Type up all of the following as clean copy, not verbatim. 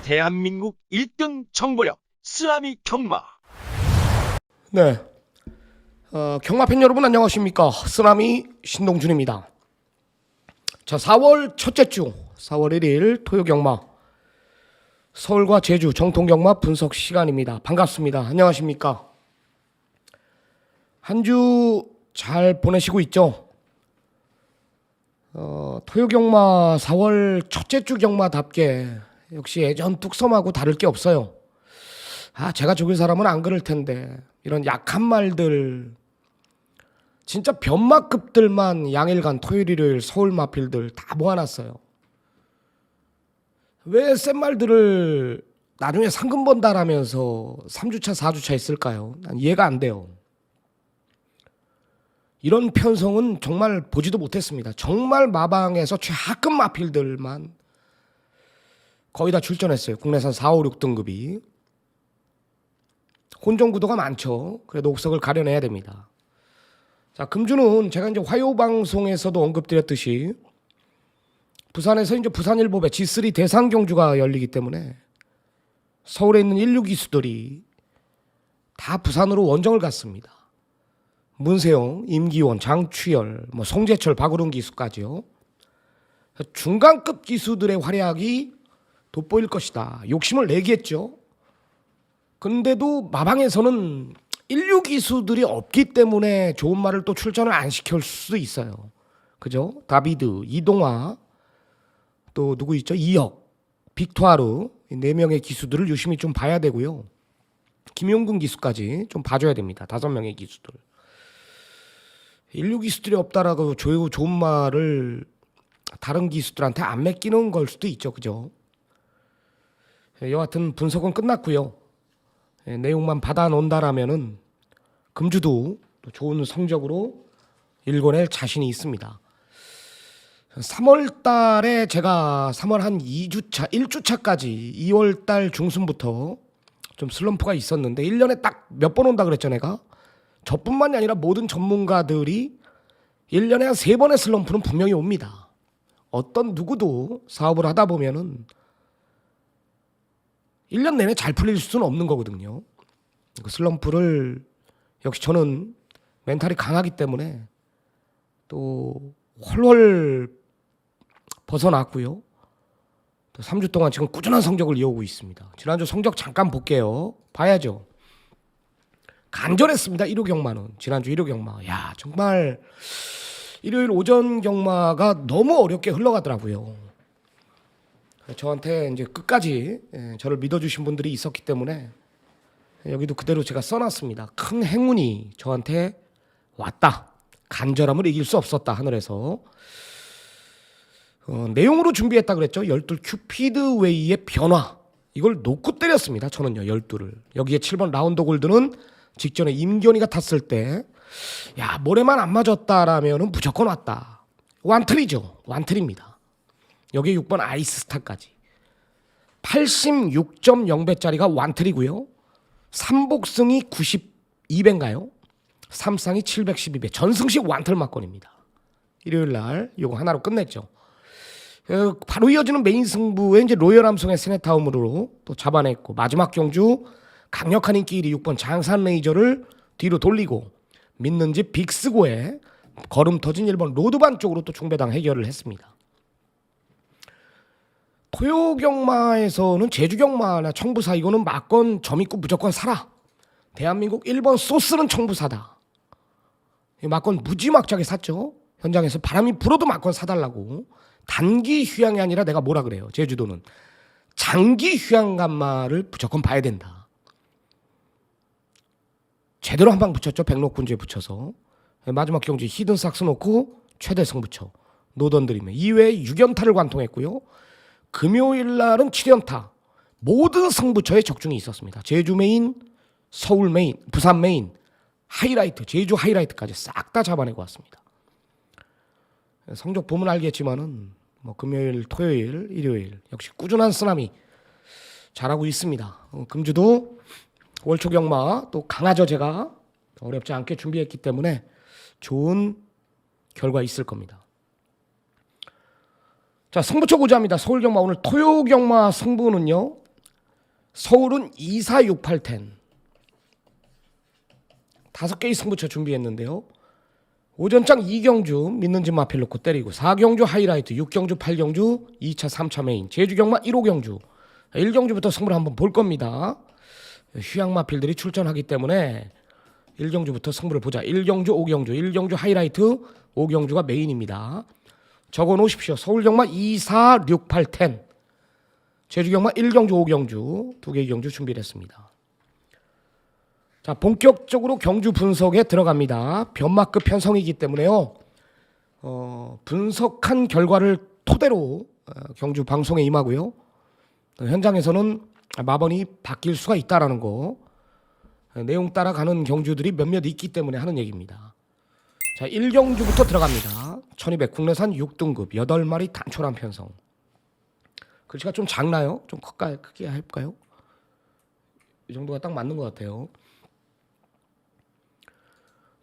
대한민국 1등 정보력 쓰나미 경마. 네. 경마팬 여러분 안녕하십니까. 쓰나미 신동준입니다. 자, 4월 첫째 주 4월 1일 토요경마 서울과 제주 정통경마 분석 시간입니다. 반갑습니다. 안녕하십니까. 한 주 잘 보내시고 있죠? 토요경마 4월 첫째 주 경마답게 역시 예전 뚝섬하고 다를 게 없어요. 제가 죽일 사람은 안 그럴 텐데 이런 약한 말들 진짜 변마급들만 양일간 토요일 일요일 서울 마필들 다 모아놨어요. 왜 센 말들을 나중에 상금 번다라면서 3주차 4주차 했을까요? 난 이해가 안 돼요. 이런 편성은 정말 보지도 못했습니다. 정말 마방에서 최하급 마필들만 거의 다 출전했어요. 국내산 4, 5, 6등급이. 혼종 구도가 많죠. 그래도 옥석을 가려내야 됩니다. 자, 금주는 제가 이제 화요 방송에서도 언급드렸듯이 부산에서 이제 부산일보배 G3 대상 경주가 열리기 때문에 서울에 있는 1, 6기수들이 다 부산으로 원정을 갔습니다. 문세영, 임기원, 장추열, 송재철, 박우릉 기수까지요. 중간급 기수들의 활약이 돋보일 것이다. 욕심을 내겠죠. 근데도 마방에서는 1류 기수들이 없기 때문에 좋은 말을 또 출전을 안 시킬 수도 있어요. 그죠? 다비드, 이동화, 또 누구 있죠? 이혁, 빅토아르, 이 4명의 기수들을 유심히 좀 봐야 되고요. 김용근 기수까지 좀 봐줘야 됩니다. 5명의 기수들. 1류 기수들이 없다라고 좋은 말을 다른 기수들한테 안 맡기는 걸 수도 있죠. 그죠? 여하튼 분석은 끝났고요. 내용만 받아놓는다라면은 금주도 또 좋은 성적으로 일궈낼 자신이 있습니다. 3월 달에 제가 3월 한 2주차, 1주차까지 2월 달 중순부터 좀 슬럼프가 있었는데 1년에 딱 몇 번 온다 그랬죠, 내가? 저뿐만이 아니라 모든 전문가들이 1년에 한 3번의 슬럼프는 분명히 옵니다. 어떤 누구도 사업을 하다 보면은 1년 내내 잘 풀릴 수는 없는 거거든요. 그 슬럼프를 역시 저는 멘탈이 강하기 때문에 또 훨훨 벗어났고요. 또 3주 동안 지금 꾸준한 성적을 이어오고 있습니다. 지난주 성적 잠깐 볼게요. 봐야죠. 간절했습니다. 1호 경마는. 지난주 1호 경마. 야, 정말 일요일 오전 경마가 너무 어렵게 흘러가더라고요. 저한테 이제 끝까지 저를 믿어주신 분들이 있었기 때문에 여기도 그대로 제가 써놨습니다. 큰 행운이 저한테 왔다. 간절함을 이길 수 없었다. 하늘에서. 내용으로 준비했다 그랬죠. 12 큐피드 웨이의 변화. 이걸 놓고 때렸습니다. 저는요. 12를. 여기에 7번 라운드 골드는 직전에 임견이가 탔을 때 모래만 안 맞았다라면 무조건 왔다. 완틀이죠. 완틀입니다. 여기에 6번 아이스스타까지 86.0배짜리가 완틀이고요. 3복승이 92배인가요? 3쌍이 712배. 전승식 완틀 막건입니다. 일요일날 이거 하나로 끝냈죠. 바로 이어지는 메인 승부에 이제 로열암송의 세네타움으로 또 잡아냈고 마지막 경주 강력한 인기 1위 6번 장산 레이저를 뒤로 돌리고 믿는 집 빅스고에 걸음 터진 1번 로드반 쪽으로 또 중배당 해결을 했습니다. 토요경마에서는 제주경마나 청부사 이거는 막건 점 있고 무조건 사라. 대한민국 1번 소스는 청부사다. 막건 무지막지하게 샀죠. 현장에서 바람이 불어도 막건 사달라고. 단기 휴양이 아니라 내가 뭐라 그래요. 제주도는 장기 휴양간마를 무조건 봐야 된다. 제대로 한 방 붙였죠. 백록군주에 붙여서. 마지막 경주 히든삭스 놓고 최대성 붙여 노던드림에 2회에 6연타를 관통했고요. 금요일 날은 7연타. 모든 승부처에 적중이 있었습니다. 제주 메인, 서울 메인, 부산 메인, 하이라이트, 제주 하이라이트까지 싹 다 잡아내고 왔습니다. 성적 보면 알겠지만은 금요일, 토요일, 일요일 역시 꾸준한 쓰나미 잘하고 있습니다. 금주도 월초 경마 또 강하죠. 제가 어렵지 않게 준비했기 때문에 좋은 결과 있을 겁니다. 자, 승부처 고지합니다. 서울경마 오늘 토요경마 승부는요. 서울은 2468텐 5개의 승부처 준비했는데요. 오전장 2경주 믿는지 마필 놓고 때리고 4경주 하이라이트 6경주 8경주 2차 3차 메인 제주경마 1호경주 1경주부터 승부를 한번 볼 겁니다. 휴양 마필들이 출전하기 때문에 1경주부터 승부를 보자. 1경주 5경주 1경주 하이라이트 5경주가 메인입니다. 적어 놓으십시오. 서울경마 2468텐 제주경마 1경주 5경주 2개의 경주 준비를 했습니다. 자, 본격적으로 경주 분석에 들어갑니다. 변마급 편성이기 때문에요. 분석한 결과를 토대로 경주 방송에 임하고요. 현장에서는 마번이 바뀔 수가 있다라는 거 내용 따라가는 경주들이 몇몇 있기 때문에 하는 얘기입니다. 자, 1경주부터 들어갑니다. 1200 국내산 6등급 8마리 단촐한 편성. 글씨가 좀 작나요? 좀 크게 할까요? 이 정도가 딱 맞는 것 같아요.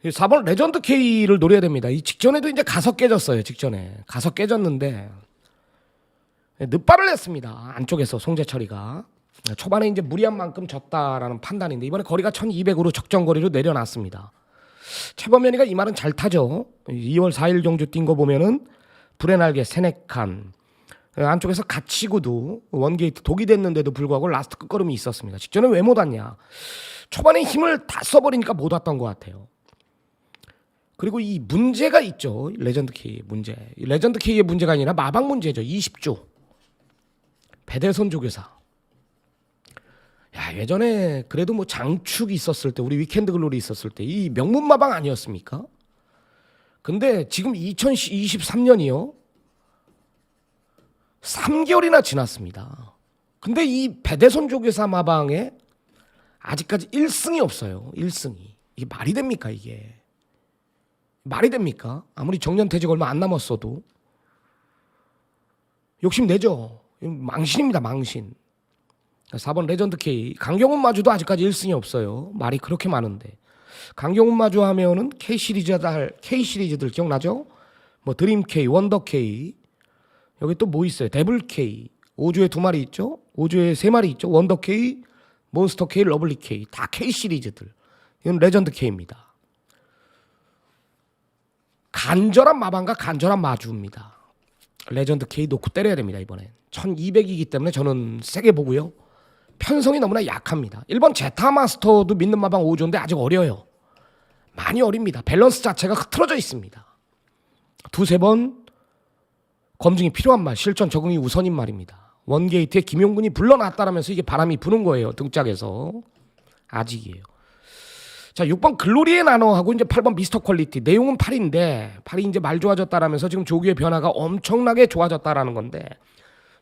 4번 레전드 K를 노려야 됩니다. 이 직전에도 이제 가서 깨졌어요. 직전에 가서 깨졌는데 늦발을 냈습니다. 안쪽에서 송재철이가 초반에 이제 무리한 만큼 졌다라는 판단인데 이번에 거리가 1200으로 적정거리로 내려놨습니다. 최범현이가 이 말은 잘 타죠. 2월 4일 경주 뛴 거 보면은 불의 날개 세네칸 안쪽에서 갇히고도 원게이트 독이 됐는데도 불구하고 라스트 끝걸음이 있었습니다. 직전에 왜 못 왔냐? 초반에 힘을 다 써버리니까 못 왔던 것 같아요. 그리고 이 문제가 있죠. 레전드 K의 문제. 레전드 K의 문제가 아니라 마방 문제죠. 20조. 배대선 조교사. 야, 예전에 그래도 뭐 장축이 있었을 때 우리 위켄드 글로리 있었을 때 이 명문 마방 아니었습니까? 근데 지금 2023년이요. 3개월이나 지났습니다. 근데 이 배대선 조교사 마방에 아직까지 1승이 없어요. 1승이. 이게 말이 됩니까 이게? 말이 됩니까? 아무리 정년퇴직 얼마 안 남았어도 욕심내죠. 망신입니다. 망신. 4번 레전드 K 강경훈 마주도 아직까지 1승이 없어요. 말이 그렇게 많은데 강경훈 마주 하면은 K시리즈들 기억나죠? 뭐 드림 K, 원더 K 여기 또 뭐 있어요? 데블 K 5주에 2마리 있죠? 5주에 3마리 있죠? 원더 K, 몬스터 K, 러블리 K 다 K시리즈들. 이건 레전드 K입니다. 간절한 마방과 간절한 마주입니다. 레전드 K 놓고 때려야 됩니다. 이번엔 1200이기 때문에 저는 세게 보고요. 편성이 너무나 약합니다. 1번 제타마스터도 믿는 마방 5조인데 아직 어려요. 많이 어립니다. 밸런스 자체가 흐트러져 있습니다. 2-3번 검증이 필요한 말, 실전 적응이 우선인 말입니다. 원게이트에 김용군이 불러놨다라면서 이게 바람이 부는 거예요. 등짝에서. 아직이에요. 자, 6번 글로리의 나노하고 이제 8번 미스터 퀄리티. 내용은 8인데 8이 이제 말 좋아졌다라면서 지금 조규의 변화가 엄청나게 좋아졌다라는 건데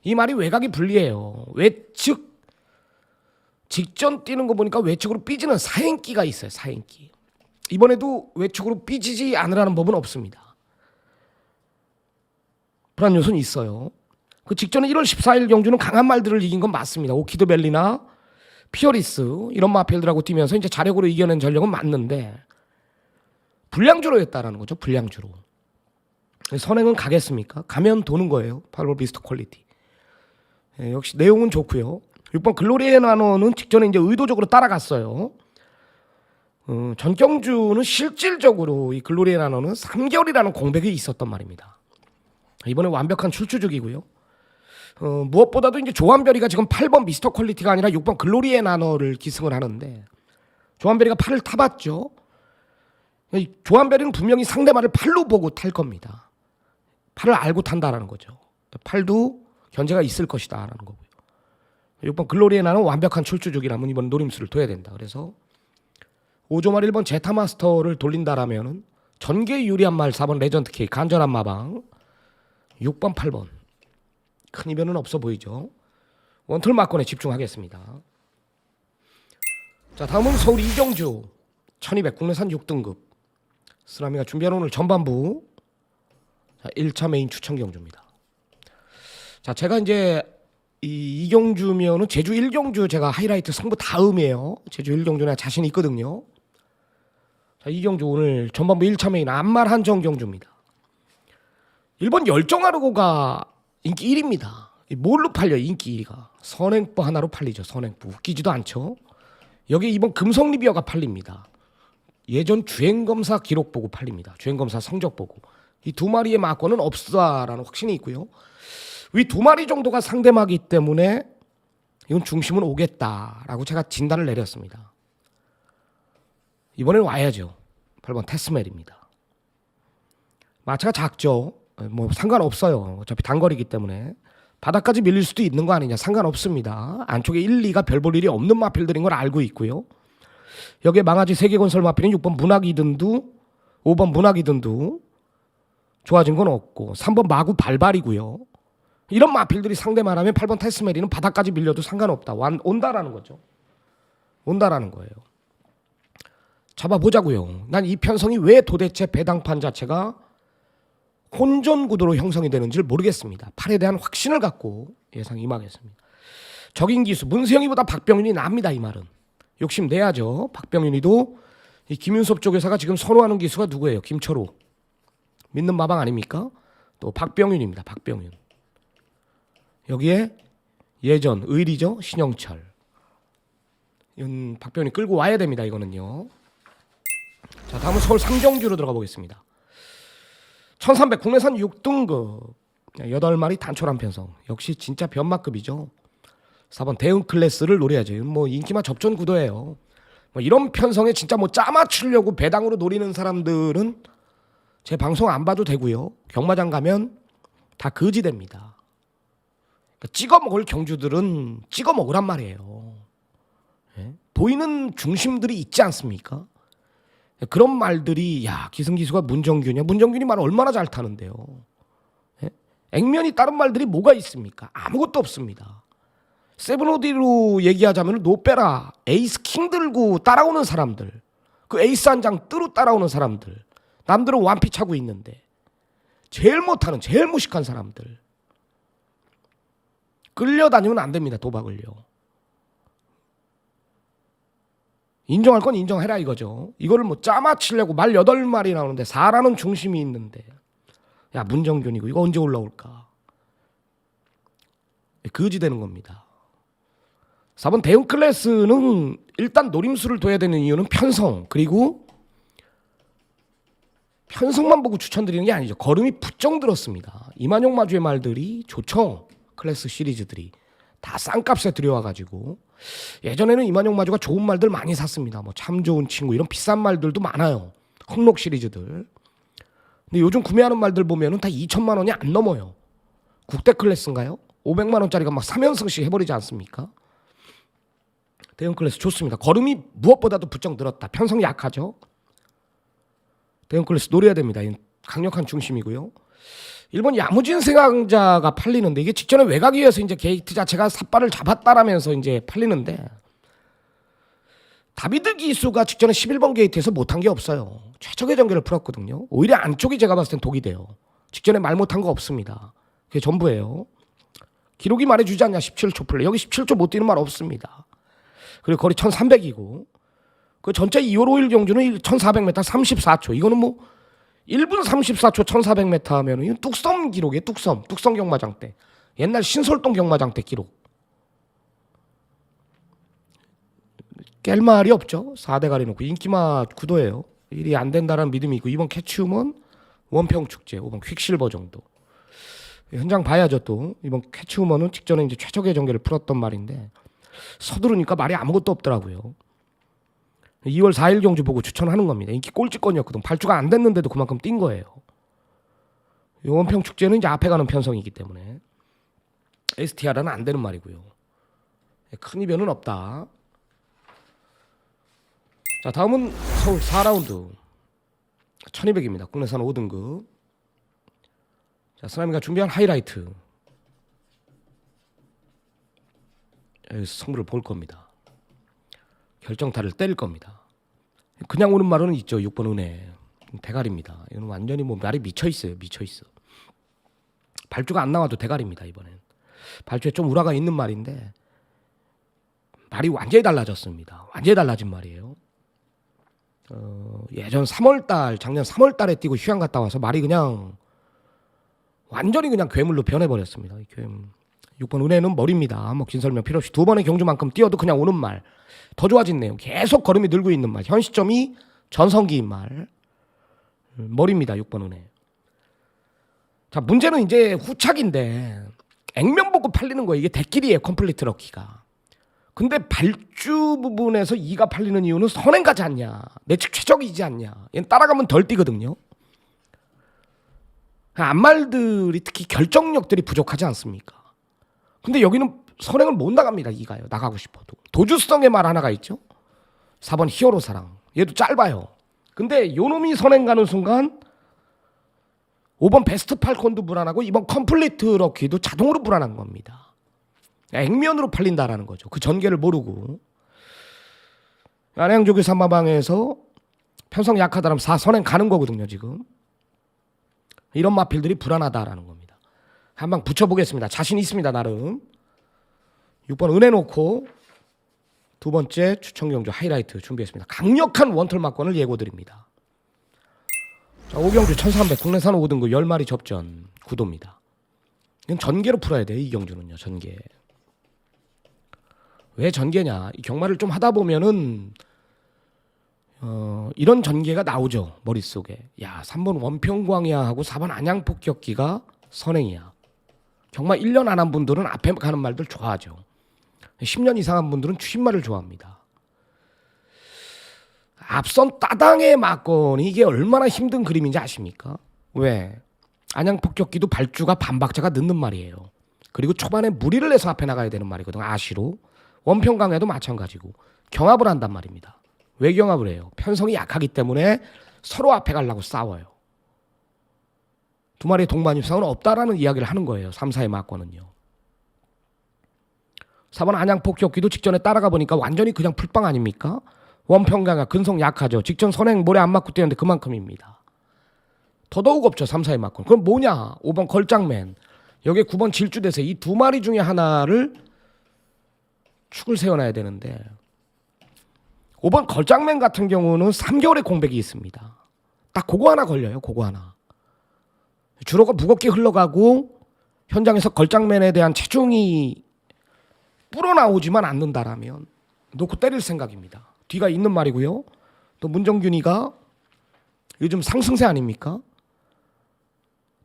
이 말이 외곽이 불리해요. 외측 직전 뛰는 거 보니까 외측으로 삐지는 사행기가 있어요. 사행기. 이번에도 외측으로 삐지지 않으라는 법은 없습니다. 불안 요소는 있어요. 그 직전에 1월 14일 경주는 강한 말들을 이긴 건 맞습니다. 오키드 벨리나 피어리스 이런 마필들하고 뛰면서 이제 자력으로 이겨낸 전력은 맞는데 불량주로 했다라는 거죠. 불량주로. 선행은 가겠습니까? 가면 도는 거예요. 8번 비스트 퀄리티. 역시 내용은 좋고요. 6번 글로리의 나노는 직전에 이제 의도적으로 따라갔어요. 전경주는 실질적으로 이 글로리의 나노는 3개월이라는 공백이 있었단 말입니다. 이번에 완벽한 출주족이고요. 무엇보다도 이제 조한별이가 지금 8번 미스터 퀄리티가 아니라 6번 글로리의 나노를 기승을 하는데 조한별이가 8을 타봤죠. 조한별이는 분명히 상대말을 8로 보고 탈 겁니다. 8을 알고 탄다라는 거죠. 8도 견제가 있을 것이다 라는 거고요. 6번 글로리의 나노는 완벽한 출주족이라면 이번 노림수를 둬야 된다. 그래서 5조말 1번 제타마스터를 돌린다라면 전개 유리한 말 4번 레전드 K 간절한 마방 6번 8번 큰 이변은 없어 보이죠. 원툴 막건에 집중하겠습니다. 자, 다음은 서울 이경주 1200 국내산 6등급 쓰라미가 준비한 오늘 전반부 1차 메인 추천 경주입니다. 자, 제가 이제 이 경주면은 제주 1경주 제가 하이라이트 승부 다음이에요. 제주 1경주나 자신 있거든요. 자, 이 경주 오늘 전반부 1차 메인 안말 한정 경주입니다. 1번 열정하르고가 인기 1위입니다. 뭘로 팔려? 인기 1위가 선행보 하나로 팔리죠. 선행보 웃기지도 않죠. 여기 이번 금성리비어가 팔립니다. 예전 주행검사 기록 보고 팔립니다. 주행검사 성적 보고. 이 두 마리의 마권은 없다라는 확신이 있고요. 위 두 마리 정도가 상대마기 때문에 이건 중심은 오겠다라고 제가 진단을 내렸습니다. 이번엔 와야죠. 8번 테스멜입니다. 마차가 작죠. 뭐 상관없어요. 어차피 단거리기 때문에. 바닥까지 밀릴 수도 있는 거 아니냐. 상관없습니다. 안쪽에 1, 2가 별 볼 일이 없는 마필들인 걸 알고 있고요. 여기에 망아지 세계건설 마필은 6번 문학이든도 5번 문학이든도 좋아진 건 없고 3번 마구 발발이고요. 이런 마필들이 상대만 하면 8번 테스메리는 바닥까지 밀려도 상관없다. 온다라는 거죠. 온다라는 거예요. 잡아보자고요. 난 이 편성이 왜 도대체 배당판 자체가 혼전 구도로 형성이 되는지를 모르겠습니다. 팔에 대한 확신을 갖고 예상 임하겠습니다. 적인 기수 문세영이보다 박병윤이 납니다. 이 말은 욕심 내야죠. 박병윤이도 이 김윤섭 쪽 회사가 지금 선호하는 기수가 누구예요? 김철호 믿는 마방 아닙니까? 또 박병윤입니다. 박병윤 여기에 예전 의리죠. 신영철 이건 박병윤이 끌고 와야 됩니다. 이거는요. 자 다음은 서울 상경주로 들어가 보겠습니다. 1300 국내산 6등급 8마리 단촐한 편성 역시 진짜 변마급이죠. 4번 대응 클래스를 노려야죠. 뭐 인기만 접전 구도예요. 뭐 이런 편성에 진짜 뭐 짜맞추려고 배당으로 노리는 사람들은 제 방송 안 봐도 되고요. 경마장 가면 다 거지됩니다. 그러니까 찍어 먹을 경주들은 찍어 먹으란 말이에요. 예? 보이는 중심들이 있지 않습니까? 그런 말들이 야 기승기수가 문정균이야. 문정균이 말 얼마나 잘 타는데요. 예? 액면이 다른 말들이 뭐가 있습니까? 아무것도 없습니다. 세븐오디로 얘기하자면 노페라 에이스 킹 들고 따라오는 사람들 그 에이스 한 장 뜨로 따라오는 사람들 남들은 완피 차고 있는데 제일 못하는 제일 무식한 사람들 끌려다니면 안 됩니다. 도박을요. 인정할 건 인정해라 이거죠. 이거를 뭐 짜맞추려고 말 8마리 나오는데 4라는 중심이 있는데 야 문정균이고 이거 언제 올라올까. 거지 되는 겁니다. 4번 대응 클래스는 일단 노림수를 둬야 되는 이유는 편성 그리고 편성만 보고 추천드리는 게 아니죠. 걸음이 부쩍 들었습니다. 이만용 마주의 말들이 좋죠. 클래스 시리즈들이 다 싼값에 들여와가지고 예전에는 이만용 마주가 좋은 말들 많이 샀습니다. 뭐 참 좋은 친구 이런 비싼 말들도 많아요. 흑록 시리즈들. 근데 요즘 구매하는 말들 보면은 다 2천만 원이 안 넘어요. 국대 클래스인가요? 500만 원짜리가 막 3연승씩 해버리지 않습니까? 대형 클래스 좋습니다. 걸음이 무엇보다도 부쩍 늘었다. 편성 약하죠. 대형 클래스 노려야 됩니다. 강력한 중심이고요. 일본 야무진 생강자가 팔리는데 이게 직전에 외곽이어서 이제 게이트 자체가 삿발을 잡았다라면서 이제 팔리는데 다비드 기수가 직전에 11번 게이트에서 못한 게 없어요. 최적의 전개를 풀었거든요. 오히려 안쪽이 제가 봤을 땐 독이 돼요. 직전에 말 못한 거 없습니다. 그게 전부예요. 기록이 말해주지 않냐 17초 플레이. 여기 17초 못 뛰는 말 없습니다. 그리고 거리 1300이고 그 전체 2월 5일 경주는 1400m 34초. 이거는 뭐 1분 34초 1400m 하면 이건 뚝섬 기록이에요. 뚝섬 경마장 때. 옛날 신설동 경마장 때 기록. 깰 말이 없죠. 4대 가리 놓고 인기마 구도예요. 일이 안 된다는 믿음이 있고 이번 캐치움은 원평축제 5번 퀵실버 정도. 현장 봐야죠 또. 이번 캐치우먼은 직전에 이제 최적의 전개를 풀었던 말인데 서두르니까 말이 아무것도 없더라고요. 2월 4일 경주 보고 추천하는 겁니다. 인기 꼴찌권이었거든. 발주가 안 됐는데도 그만큼 뛴 거예요. 원평축제는 이제 앞에 가는 편성이기 때문에 STR은 안 되는 말이고요. 큰 이변은 없다. 자 다음은 서울 4라운드 1200입니다. 국내산 5등급. 자 쓰나미가 준비한 하이라이트. 여기서 승부를 볼 겁니다. 결정타를 때릴 겁니다. 그냥 오는 말은 있죠. 6번 은혜 대가리입니다. 이건 완전히 뭐 말이 미쳐있어요. 미쳐있어. 발주가 안 나와도 대가리입니다. 이번엔 발주에 좀 우라가 있는 말인데 말이 완전히 달라졌습니다. 완전히 달라진 말이에요. 예전 3월달 작년 3월달에 뛰고 휴양 갔다 와서 말이 그냥 완전히 그냥 괴물로 변해버렸습니다. 6번 은혜는 머리입니다. 뭐 긴 설명 필요 없이 두 번의 경주만큼 뛰어도 그냥 오는 말. 더 좋아진 내용. 계속 걸음이 늘고 있는 말. 현 시점이 전성기인 말. 머리입니다. 6번 은혜. 자, 문제는 이제 후착인데 액면 보고 팔리는 거예요. 이게 대끼리예요. 컴플리트 럭키가. 근데 발주 부분에서 2가 팔리는 이유는 선행 가지 않냐. 내 측 최적이지 않냐. 얘는 따라가면 덜 뛰거든요. 앞말들이 특히 결정력들이 부족하지 않습니까? 근데 여기는 선행을 못 나갑니다. 2가요. 나가고 싶어도. 도주성의 말 하나가 있죠. 4번 히어로 사랑. 얘도 짧아요. 근데 요놈이 선행 가는 순간 5번 베스트 팔콘도 불안하고 2번 컴플리트 럭키도 자동으로 불안한 겁니다. 액면으로 팔린다라는 거죠. 그 전개를 모르고. 안양조교 3마방에서 편성 약하다면 4 선행 가는 거거든요. 지금. 이런 마필들이 불안하다라는 겁니다. 한방 붙여보겠습니다. 자신 있습니다. 나름. 6번 은혜 놓고 두 번째 추천 경주 하이라이트 준비했습니다. 강력한 원털 막권을 예고드립니다. 자, 5경주 1300 국내산 5등급 10마리 접전 구도입니다. 이건 전개로 풀어야 돼요. 이 경주는요. 전개. 왜 전개냐. 이 경마를 좀 하다 보면은 이런 전개가 나오죠. 머릿속에. 야, 3번 원평광야 하고 4번 안양폭격기가 선행이야. 경마 1년 안 한 분들은 앞에 가는 말들 좋아하죠. 10년 이상 한 분들은 추신말을 좋아합니다. 앞선 따당의 막건이 이게 얼마나 힘든 그림인지 아십니까? 왜? 안양폭격기도 발주가 반박자가 늦는 말이에요. 그리고 초반에 무리를 내서 앞에 나가야 되는 말이거든. 아시로. 원평강에도 마찬가지고 경합을 한단 말입니다. 왜 경합을 해요? 편성이 약하기 때문에 서로 앞에 가려고 싸워요. 두 마리의 동반 입상은 없다라는 이야기를 하는 거예요. 3, 4의 막권은요. 4번 안양폭격기도 직전에 따라가 보니까 완전히 그냥 풀빵 아닙니까? 원평강야 근성 약하죠. 직전 선행 모래 안 맞고 뛰었는데 그만큼입니다. 더더욱 없죠. 3, 4의 막권. 그럼 뭐냐? 5번 걸장맨. 여기에 9번 질주대세. 이 두 마리 중에 하나를 축을 세워놔야 되는데 5번 걸장맨 같은 경우는 3개월의 공백이 있습니다. 딱 그거 하나 걸려요. 그거 하나. 주로가 무겁게 흘러가고 현장에서 걸장맨에 대한 체중이 불어나오지만 않는다라면 놓고 때릴 생각입니다. 뒤가 있는 말이고요. 또 문정균이가 요즘 상승세 아닙니까?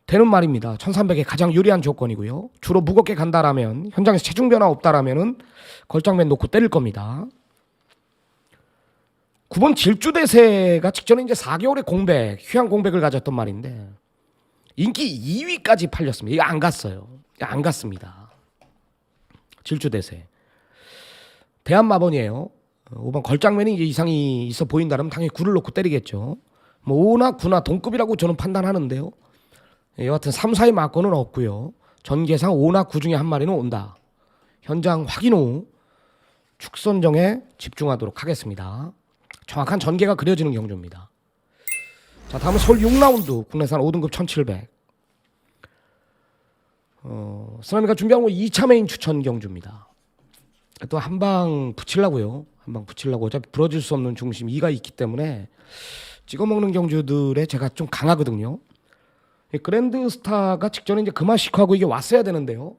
되는 말입니다. 1300에 가장 유리한 조건이고요. 주로 무겁게 간다라면 현장에서 체중 변화 없다라면은 걸장맨 놓고 때릴 겁니다. 9번 질주대세가 직전에 이제 4개월의 공백, 휴양 공백을 가졌던 말인데 인기 2위까지 팔렸습니다. 이거 안 갔어요. 안 갔습니다. 질주대세. 대한마번이에요. 5번 걸장맨이 이제 이상이 있어 보인다면 당연히 9를 놓고 때리겠죠. 뭐 5나 9나 동급이라고 저는 판단하는데요. 여하튼 3, 4의 막권은 없고요. 전개상 5나 9 중에 한 마리는 온다. 현장 확인 후 축선정에 집중하도록 하겠습니다. 정확한 전개가 그려지는 경주입니다. 자, 다음은 서울 6라운드 국내산 5등급 1700. 쓰나미가 준비한 거 2차 메인 추천 경주입니다. 또 한 방 붙이려고요. 한 방 붙이려고 어차피 부러질 수 없는 중심 2가 있기 때문에 찍어먹는 경주들에 제가 좀 강하거든요. 그랜드스타가 직전에 이제 그마시크하고 이게 왔어야 되는데요.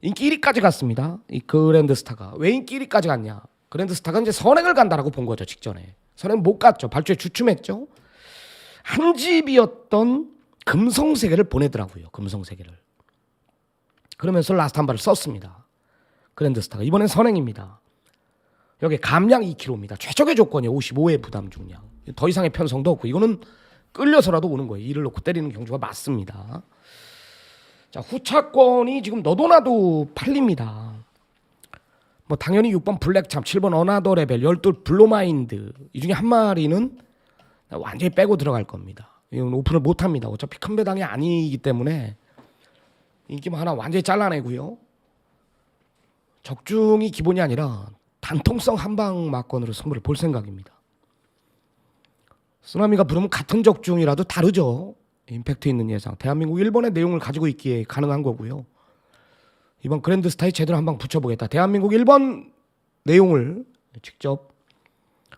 인기 1위까지 갔습니다. 이 그랜드스타가. 왜 인기 1위까지 갔냐? 그랜드스타가 이제 선행을 간다라고 본 거죠. 직전에. 선행 못 갔죠. 발주에 주춤했죠. 한 집이었던 금성세계를 보내더라고요. 금성세계를. 그러면서 라스트 한 발을 썼습니다. 그랜드스타가. 이번엔 선행입니다. 여기 감량 2kg입니다. 최적의 조건이에요. 55의 부담 중량. 더 이상의 편성도 없고 이거는 끌려서라도 오는 거예요. 이를 놓고 때리는 경주가 맞습니다. 자, 후차권이 지금 너도나도 팔립니다. 뭐 당연히 6번 블랙참, 7번 어나더 레벨, 12 블로마인드 이 중에 한 마리는 완전히 빼고 들어갈 겁니다. 이건 오픈을 못합니다. 어차피 큰 배당이 아니기 때문에 인기만 하나 완전히 잘라내고요. 적중이 기본이 아니라 단통성 한방 막건으로 승부를 볼 생각입니다. 쓰나미가 부르면 같은 적중이라도 다르죠. 임팩트 있는 예상. 대한민국 1번의 내용을 가지고 있기에 가능한 거고요. 이번 그랜드스타에 제대로 한방 붙여보겠다. 대한민국 1번 내용을 직접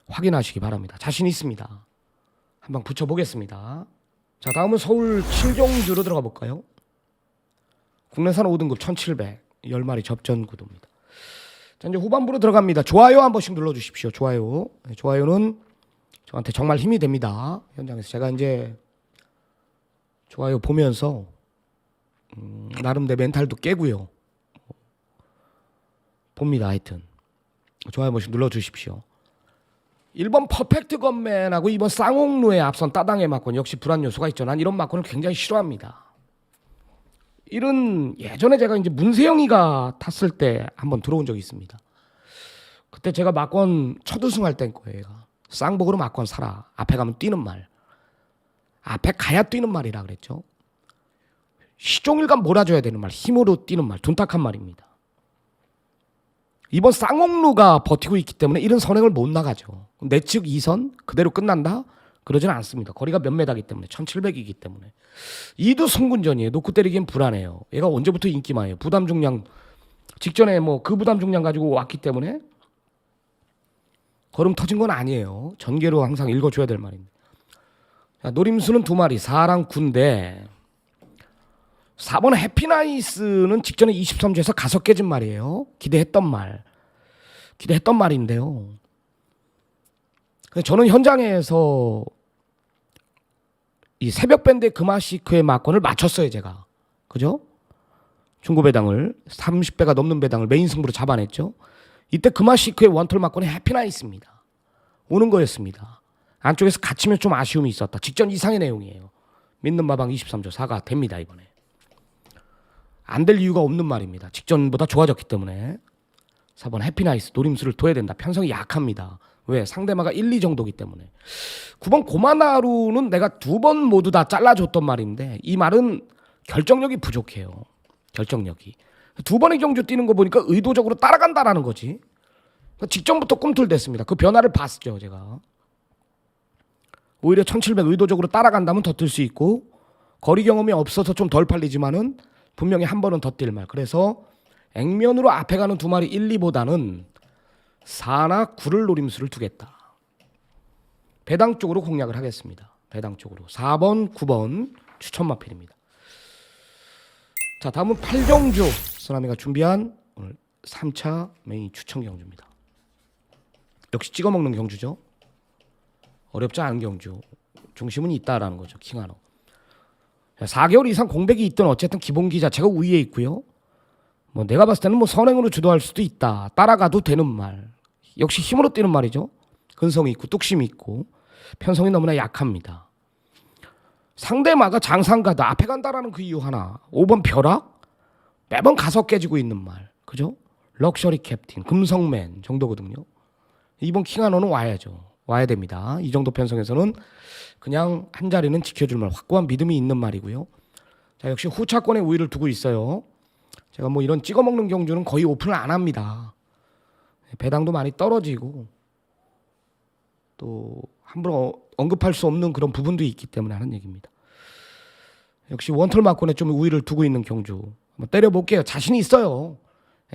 확인하시기 바랍니다. 자신 있습니다. 한방 붙여보겠습니다. 자, 다음은 서울 7경주로 들어가 볼까요? 국내산 5등급 1700. 10마리 접전 구도입니다. 자, 이제 후반부로 들어갑니다. 좋아요 한 번씩 눌러주십시오. 좋아요. 좋아요는 저한테 정말 힘이 됩니다. 현장에서 제가 이제 좋아요 보면서 나름 내 멘탈도 깨고요. 봅니다. 하여튼 좋아요 한 번씩 눌러주십시오. 1번 퍼펙트 건맨하고 2번 쌍옥루의 앞선 따당의 막권 역시 불안 요소가 있죠. 난 이런 막권을 굉장히 싫어합니다. 이런 예전에 제가 이제 문세영이가 탔을 때 한번 들어온 적이 있습니다. 그때 제가 막권 첫 우승할 때인 거예요. 얘가. 쌍복으로 막권 사라. 앞에 가면 뛰는 말. 앞에 가야 뛰는 말이라 그랬죠. 시종일관 몰아줘야 되는 말. 힘으로 뛰는 말. 둔탁한 말입니다. 이번 쌍옥루가 버티고 있기 때문에 이런 선행을 못 나가죠. 내 측 2선 그대로 끝난다? 그러지는 않습니다. 거리가 몇 메다기 때문에 1700이기 때문에. 이도 승군전이에요. 놓고 때리기엔 불안해요. 얘가 언제부터 인기마예요. 부담 중량 직전에 뭐 그 부담 중량 가지고 왔기 때문에 걸음 터진 건 아니에요. 전개로 항상 읽어줘야 될 말입니다. 자, 노림수는 2마리 4랑 9인데 4번 해피나이스는 직전에 23주에서 가서 깨진 말이에요. 기대했던 말인데요. 저는 현장에서 이 새벽 밴드의 금화시크의 막권을 맞췄어요. 제가. 그죠? 중고 배당을 30배가 넘는 배당을 메인 승부로 잡아냈죠. 이때 금화시크의 원털 막권이 해피나이스입니다. 오는 거였습니다. 안쪽에서 갇히면 좀 아쉬움이 있었다. 직전 이상의 내용이에요. 믿는 마방 23조 4가 됩니다. 이번에. 안 될 이유가 없는 말입니다. 직전보다 좋아졌기 때문에. 4번 해피나이스 노림수를 둬야 된다. 편성이 약합니다. 왜? 상대마가 1, 2 정도기 때문에. 9번 고마나루는 내가 2번 모두 다 잘라줬던 말인데 이 말은 결정력이 부족해요. 결정력이. 2번의 경주 뛰는 거 보니까 의도적으로 따라간다라는 거지. 직전부터 꿈틀댔습니다. 그 변화를 봤죠. 제가. 오히려 1700 의도적으로 따라간다면 더 뛸 수 있고 거리 경험이 없어서 좀 덜 팔리지만은 분명히 한 번은 더 뛸 말. 그래서 액면으로 앞에 가는 2마리 1, 2보다는 4나 9를 노림수를 두겠다. 배당 쪽으로 공략을 하겠습니다. 배당 쪽으로. 4번, 9번 추천 마필입니다. 자, 다음은 8경주. 쓰나미가 준비한 오늘 3차 메인 추천 경주입니다. 역시 찍어먹는 경주죠. 어렵지 않은 경주. 중심은 있다라는 거죠. 킹하노. 4개월 이상 공백이 있던 어쨌든 기본기 자체가 우위에 있고요. 뭐 내가 봤을 때는 뭐 선행으로 주도할 수도 있다. 따라가도 되는 말. 역시 힘으로 뛰는 말이죠. 근성이 있고 뚝심이 있고 편성이 너무나 약합니다. 상대마가 장상가다 앞에 간다라는 그 이유 하나. 5번 벼락 매번 가서 깨지고 있는 말. 그죠? 럭셔리 캡틴 금성맨 정도거든요. 이번 킹하노는 와야죠. 와야 됩니다. 이 정도 편성에서는 그냥 한 자리는 지켜줄 말 확고한 믿음이 있는 말이고요. 자, 역시 후차권에 우위를 두고 있어요. 제가 뭐 이런 찍어먹는 경주는 거의 오픈을 안 합니다. 배당도 많이 떨어지고 또 함부로 언급할 수 없는 그런 부분도 있기 때문에 하는 얘기입니다. 역시 원털 막권에 좀 우위를 두고 있는 경주 한번 때려볼게요. 자신이 있어요.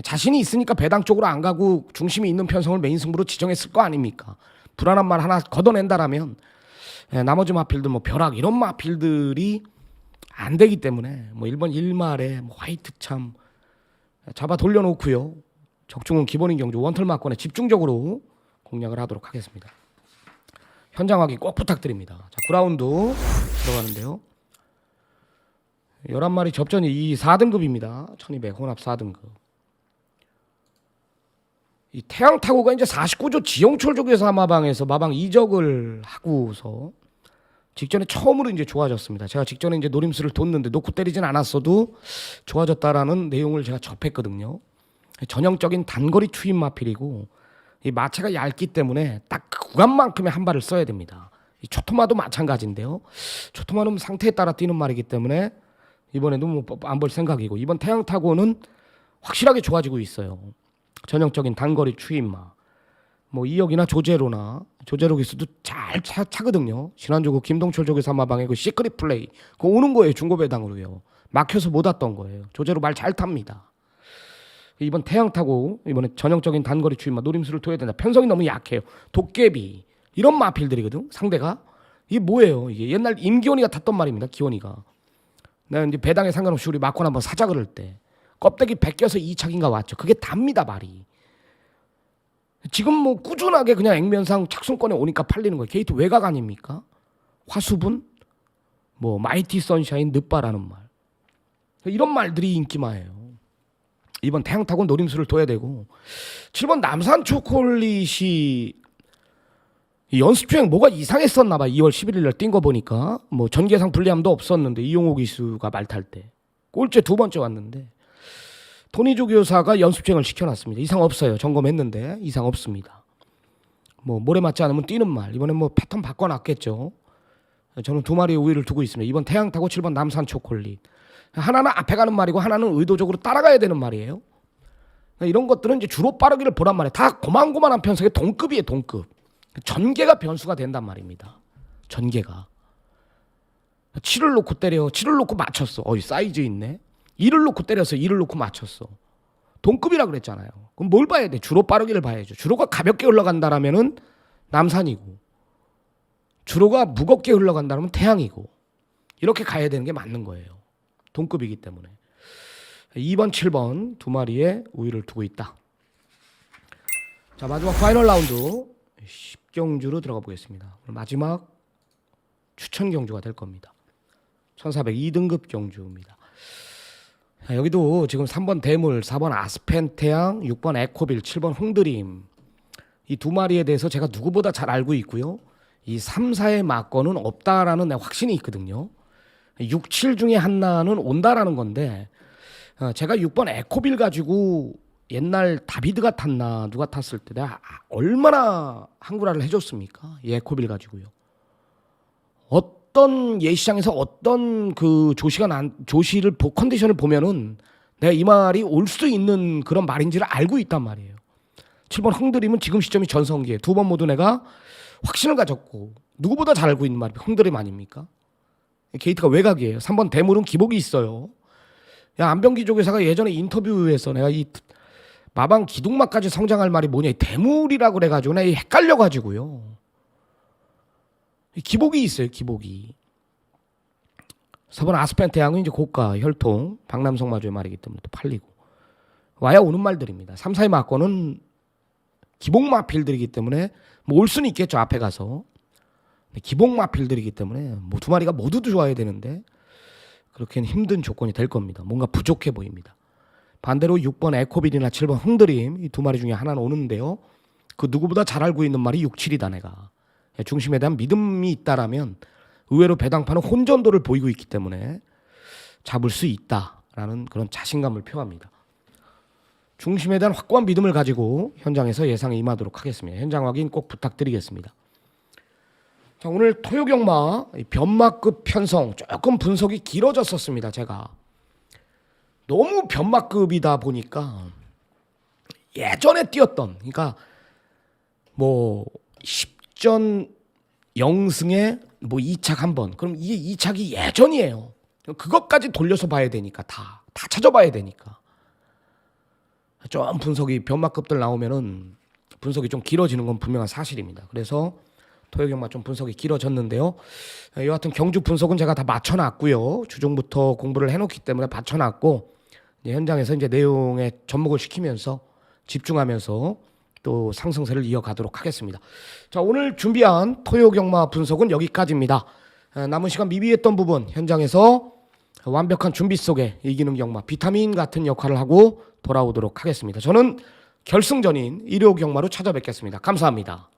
자신이 있으니까 배당 쪽으로 안 가고 중심이 있는 편성을 메인 승부로 지정했을 거 아닙니까? 불안한 말 하나 걷어낸다라면 나머지 마필들 뭐 벼락 이런 마필들이 안 되기 때문에 뭐 1번 1말에 뭐 화이트 참 잡아 돌려놓고요. 적중은 기본인 경주 원털 막권에 집중적으로 공략을 하도록 하겠습니다. 현장 확인 꼭 부탁드립니다. 자, 9라운드 들어가는데요. 11마리 접전이 이 4등급입니다. 1200 혼합 4등급. 이 태양타고가 이제 49조 지형철 쪽에서 하마방에서 마방 이적을 하고서 직전에 처음으로 이제 좋아졌습니다. 제가 직전에 이제 노림수를 뒀는데 놓고 때리진 않았어도 좋아졌다라는 내용을 제가 접했거든요. 전형적인 단거리 추임 마필이고 이 마체가 얇기 때문에 딱 그 구간만큼의 한 발을 써야 됩니다. 이 초토마도 마찬가지인데요. 초토마는 상태에 따라 뛰는 말이기 때문에 이번에도 뭐 안 볼 생각이고 이번 태양타고는 확실하게 좋아지고 있어요. 전형적인 단거리 추임마. 뭐 이역이나 조제로나 조제로기스도 잘 차거든요. 지난주 김동철 쪽에서 마방에 그 시크릿 플레이 그거 오는 거예요. 중고배당으로요. 막혀서 못 왔던 거예요. 조제로 말 잘 탑니다. 이번 태양 타고 이번에 전형적인 단거리 추임마 노림수를 둬야 된다. 편성이 너무 약해요. 도깨비 이런 마필들이거든. 상대가 이게 뭐예요? 이게 옛날 임기원이가 탔던 말입니다. 기원이가. 내가 이제 배당에 상관없이 우리 막권 한번 사자 그럴 때 껍데기 벗겨서 2착인가 왔죠. 그게 답니다, 말이. 지금 뭐 꾸준하게 그냥 액면상 착순권에 오니까 팔리는 거예요. 게이트 외곽 아닙니까? 화수분, 뭐 마이티 선샤인, 늦바라는 말. 이런 말들이 인기마예요. 이번 태양타고 노림수를 둬야 되고 7번 남산 초콜릿이 연습주행 뭐가 이상했었나 봐. 2월 11일 날 뛴 거 보니까 뭐 전개상 불리함도 없었는데 이용호 기수가 말 탈 때 꼴찌 두 번째 왔는데 토니조 교사가 연습주행을 시켜놨습니다. 이상 없어요. 점검했는데 이상 없습니다. 뭐 모래 맞지 않으면 뛰는 말. 이번엔 뭐 패턴 바꿔놨겠죠. 저는 두 마리의 우위를 두고 있습니다. 이번 태양타고 7번 남산 초콜릿. 하나는 앞에 가는 말이고 하나는 의도적으로 따라가야 되는 말이에요. 이런 것들은 이제 주로 빠르기를 보란 말이에요. 다 고만고만한 편석의 동급이에요. 동급. 전개가 변수가 된단 말입니다. 전개가. 7을 놓고 때려. 7을 놓고 맞췄어. 사이즈 있네. 2를 놓고 때려서 2를 놓고 맞췄어. 동급이라 그랬잖아요. 그럼 뭘 봐야 돼? 주로 빠르기를 봐야죠. 주로가 가볍게 흘러간다라면은 남산이고 주로가 무겁게 흘러간다면 태양이고 이렇게 가야 되는 게 맞는 거예요. 동급이기 때문에 2번 7번 두 마리의 우위를 두고 있다. 자, 마지막 파이널 라운드 10경주로 들어가 보겠습니다. 오늘 마지막 추천 경주가 될 겁니다. 1400 2등급 경주입니다. 자, 여기도 지금 3번 대물, 4번 아스펜태양, 6번 에코빌, 7번 홍드림 이 두 마리에 대해서 제가 누구보다 잘 알고 있고요. 이 3, 4의 막건은 없다라는 확신이 있거든요. 6, 7 중에 하나는 온다라는 건데 제가 6번 에코빌 가지고 옛날 다비드가 탔나 누가 탔을 때 내가 얼마나 항구라를 해줬습니까? 이 에코빌 가지고요. 어떤 예시장에서 어떤 그 조시를 컨디션을 보면은 내가 이 말이 올 수 있는 그런 말인지를 알고 있단 말이에요. 7번 흥드림은 지금 시점이 전성기에 두 번 모두 내가 확신을 가졌고 누구보다 잘 알고 있는 말이 흥드림 아닙니까? 게이트가 외곽이에요. 3번 대물은 기복이 있어요. 야, 안병기 조교사가 예전에 인터뷰에서 내가 이 마방 기둥막까지 성장할 말이 뭐냐, 이 대물이라고 그래가지고 내가 헷갈려가지고요. 기복이 있어요, 기복이. 4번 아스펜태양은 이제 고가, 혈통, 박남성 마주의 말이기 때문에 또 팔리고. 와야 오는 말들입니다. 3, 4의 막권은 기복 마필들이기 때문에 뭐 올 수는 있겠죠, 앞에 가서. 기복 마필들이기 때문에 뭐 두 마리가 모두 좋아야 되는데 그렇게는 힘든 조건이 될 겁니다. 뭔가 부족해 보입니다. 반대로 6번 에코빌이나 7번 흥드림 이 두 마리 중에 하나는 오는데요. 그 누구보다 잘 알고 있는 말이 6, 7이다 내가. 중심에 대한 믿음이 있다라면 의외로 배당파는 혼전도를 보이고 있기 때문에 잡을 수 있다라는 그런 자신감을 표합니다. 중심에 대한 확고한 믿음을 가지고 현장에서 예상에 임하도록 하겠습니다. 현장 확인 꼭 부탁드리겠습니다. 자, 오늘 토요경마 변마급 편성 조금 분석이 길어졌었습니다. 제가 너무 변마급이다 보니까 예전에 뛰었던, 그러니까 뭐 10전 0승에 뭐 2착 한 번, 그럼 이게 2착이 예전이에요. 그것까지 돌려서 봐야 되니까 다 찾아봐야 되니까 좀 분석이 변마급들 나오면은 분석이 좀 길어지는 건 분명한 사실입니다. 그래서 토요경마 좀 분석이 길어졌는데요. 여하튼 경주 분석은 제가 다 맞춰놨고요. 주중부터 공부를 해놓기 때문에 맞춰놨고 이제 현장에서 이제 내용에 접목을 시키면서 집중하면서 또 상승세를 이어가도록 하겠습니다. 자, 오늘 준비한 토요경마 분석은 여기까지입니다. 남은 시간 미비했던 부분 현장에서 완벽한 준비 속에 이기는 경마 비타민 같은 역할을 하고 돌아오도록 하겠습니다. 저는 결승전인 일요경마로 찾아뵙겠습니다. 감사합니다.